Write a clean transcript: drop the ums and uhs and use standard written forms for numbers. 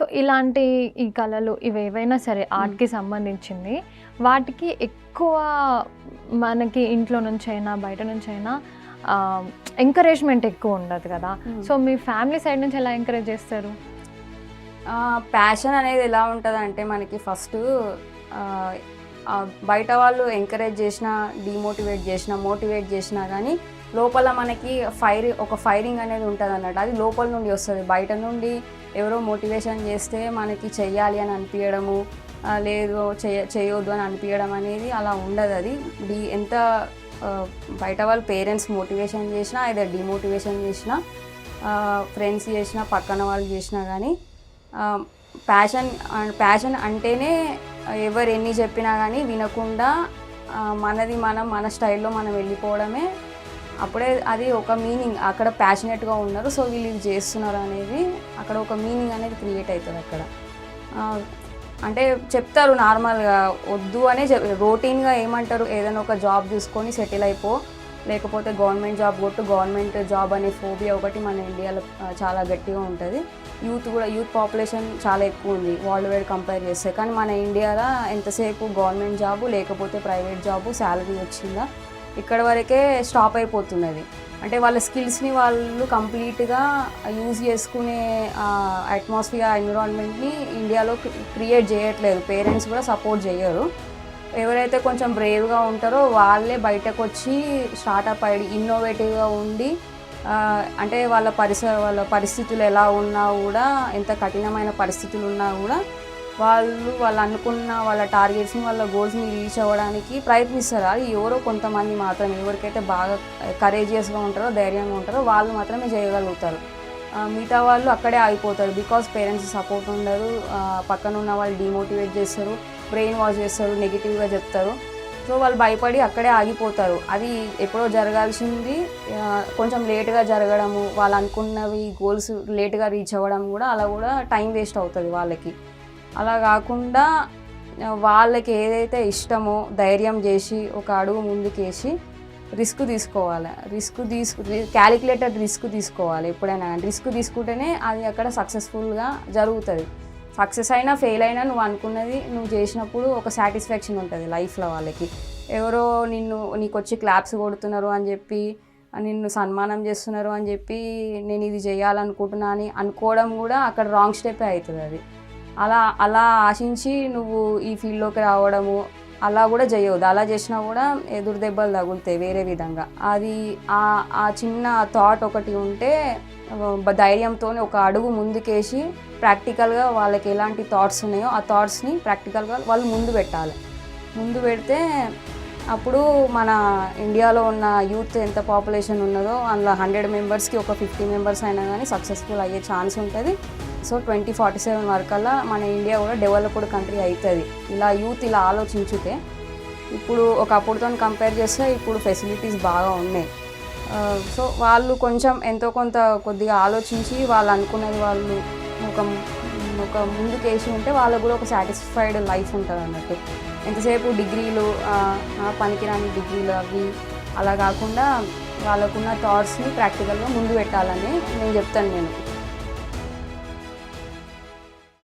So ఇలాంటి ఈ కళలు ఇవేవైనా సరే ఆర్ట్‌కి సంబంధించింది వాటికి ఎక్కువ మనకి ఇంట్లో నుంచైనా, బయట నుంచైనా ఎంకరేజ్‌మెంట్ ఎక్కువ ఉండదు కదా! సో మీ ఫ్యామిలీ సైడ్ నుంచి ఎలా ఎంకరేజ్ చేస్తారు? ప్యాషన్ అనేది ఎలా ఉంటదంటే మనకి ఫస్టు బయట వాళ్ళు ఎంకరేజ్ చేసినా, డీమోటివేట్ చేసినా, మోటివేట్ చేసినా కానీ లోపల మనకి ఒక ఫైరింగ్ అనేది ఉంటదన్నట్టు. అది లోపల నుండి వస్తది. బయట నుండి ఎవరో మోటివేషన్ చేస్తే మనకి చెయ్యాలి అని అనిపియడము, లేదు చేయొద్దు అని అనిపియడం అనేది అలా ఉండదు. అది ఎంత బయట వాళ్ళు పేరెంట్స్ మోటివేషన్ చేసినా, ఏదో డిమోటివేషన్ చేసినా, ఫ్రెండ్స్ చేసినా, పక్కన వాళ్ళు చేసినా కానీ ప్యాషన్ అంటేనే ఎవరు ఎన్ని చెప్పినా కానీ వినకుండా మన స్టైల్లో మనం వెళ్ళిపోవడమే. అప్పుడే అది ఒక మీనింగ్, అక్కడ ప్యాషనెట్గా ఉన్నారు, సో వీళ్ళు ఇది చేస్తున్నారు అనేది అక్కడ ఒక మీనింగ్ అనేది క్రియేట్ అవుతుంది అక్కడ. అంటే చెప్తారు నార్మల్గా వద్దు అనే రొటీన్గా ఏమంటారు, ఏదైనా ఒక జాబ్ చూసుకొని సెటిల్ అయిపో, లేకపోతే గవర్నమెంట్ జాబ్ కొట్టు. గవర్నమెంట్ జాబ్ అనే ఫోబియా ఒకటి మన ఇండియాలో చాలా గట్టిగా ఉంటుంది. యూత్ పాపులేషన్ చాలా ఎక్కువ ఉంది వరల్డ్ వైడ్ కంపేర్ చేస్తే. కానీ మన ఇండియాలో ఎంతసేపు గవర్నమెంట్ జాబు లేకపోతే ప్రైవేట్ జాబు శాలరీ వచ్చిందా ఇక్కడ వరకే స్టాప్ అయిపోతున్నది. అంటే వాళ్ళ స్కిల్స్ని వాళ్ళు కంప్లీట్గా యూజ్ చేసుకునే అట్మాస్ఫియర్, ఎన్విరాన్మెంట్ని ఇండియాలో క్రియేట్ చేయట్లేదు. పేరెంట్స్ కూడా సపోర్ట్ చేయరు. ఎవరైతే కొంచెం బ్రేవ్గా ఉంటారో వాళ్ళే బయటకు వచ్చి స్టార్టప్ అయ్యి ఇన్నోవేటివ్గా ఉండి, అంటే వాళ్ళ పరిస్థితులు ఎలా ఉన్నా కూడా, ఎంత కఠినమైన పరిస్థితులు ఉన్నా కూడా వాళ్ళు అనుకున్న వాళ్ళ టార్గెట్స్ని, వాళ్ళ గోల్స్ని రీచ్ అవ్వడానికి ప్రయత్నిస్తారు. అది ఎవరో కొంతమంది మాత్రమే, ఎవరికైతే బాగా కరేజియస్గా ఉంటారో, ధైర్యంగా ఉంటారో వాళ్ళు మాత్రమే చేయగలుగుతారు. మిగతా వాళ్ళు అక్కడే ఆగిపోతారు. బికాస్ పేరెంట్స్ సపోర్ట్ ఉండదు, పక్కన ఉన్న వాళ్ళు డిమోటివేట్ చేస్తారు, బ్రెయిన్ వాష్ చేస్తారు, నెగిటివ్గా చెప్తారు. సో వాళ్ళు భయపడి అక్కడే ఆగిపోతారు. అది ఎప్పుడో జరగాల్సింది కొంచెం లేట్గా జరగడము, వాళ్ళు అనుకున్నవి గోల్స్ లేట్గా రీచ్ అవ్వడం కూడా, అలా కూడా టైం వేస్ట్ అవుతుంది వాళ్ళకి. అలా కాకుండా వాళ్ళకి ఏదైతే ఇష్టమో ధైర్యం చేసి ఒక అడుగు ముందుకేసి రిస్క్ తీసుకోవాలి. క్యాలిక్యులేటెడ్ రిస్క్ తీసుకోవాలి. ఎప్పుడైనా రిస్క్ తీసుకుంటేనే అది అక్కడ సక్సెస్ఫుల్గా జరుగుతుంది. సక్సెస్ అయినా ఫెయిల్ అయినా నువ్వు అనుకున్నది నువ్వు చేసినప్పుడు ఒక సాటిస్ఫాక్షన్ ఉంటుంది లైఫ్లో. వాళ్ళకి ఎవరో నీకు వచ్చి క్లాప్స్ కొడుతున్నారు అని చెప్పి, నిన్ను సన్మానం చేస్తున్నారు అని చెప్పి నేను ఇది చేయాలనుకుంటున్నా అని అనుకోవడం కూడా అక్కడ రాంగ్ స్టెప్పే అవుతుంది. అది అలా ఆశించి నువ్వు ఈ ఫీల్డ్లోకి రావడము అలా కూడా చేయవద్దు. అలా చేసినా కూడా ఎదురు దెబ్బలు తగులుతాయి వేరే విధంగా. అది ఆ చిన్న థాట్ ఒకటి ఉంటే ధైర్యంతో ఒక అడుగు ముందుకేసి ప్రాక్టికల్గా వాళ్ళకి ఎలాంటి థాట్స్ ఉన్నాయో ఆ థాట్స్ని ప్రాక్టికల్గా వాళ్ళు ముందు పెట్టాలి. ముందు పెడితే అప్పుడు మన ఇండియాలో ఉన్న యూత్ ఎంత పాపులేషన్ ఉన్నదో అందులో 100 మెంబర్స్కి ఒక 50 మెంబర్స్ అయినా కానీ సక్సెస్ఫుల్ అయ్యే ఛాన్స్ ఉంటుంది. సో 2047 వరకల్లా మన ఇండియా కూడా డెవలప్డ్ కంట్రీ అవుతుంది. ఇలా యూత్ ఇలా ఆలోచించితే ఇప్పుడు ఒకప్పుడుతో కంపేర్ చేస్తే ఇప్పుడు ఫెసిలిటీస్ బాగా ఉన్నాయి. సో వాళ్ళు కొంచెం ఎంతో కొద్దిగా ఆలోచించి వాళ్ళు అనుకున్నది వాళ్ళు ఒక ముందుకేసి ఉంటే వాళ్ళకు కూడా ఒక సాటిస్ఫైడ్ లైఫ్ ఉంటుంది అన్నట్టు. ఎంతసేపు డిగ్రీలు, పనికిరాని డిగ్రీలు అవి అలా కాకుండా వాళ్ళకున్న థాట్స్ని ప్రాక్టికల్గా ముందు పెట్టాలని నేను చెప్తాను. నేను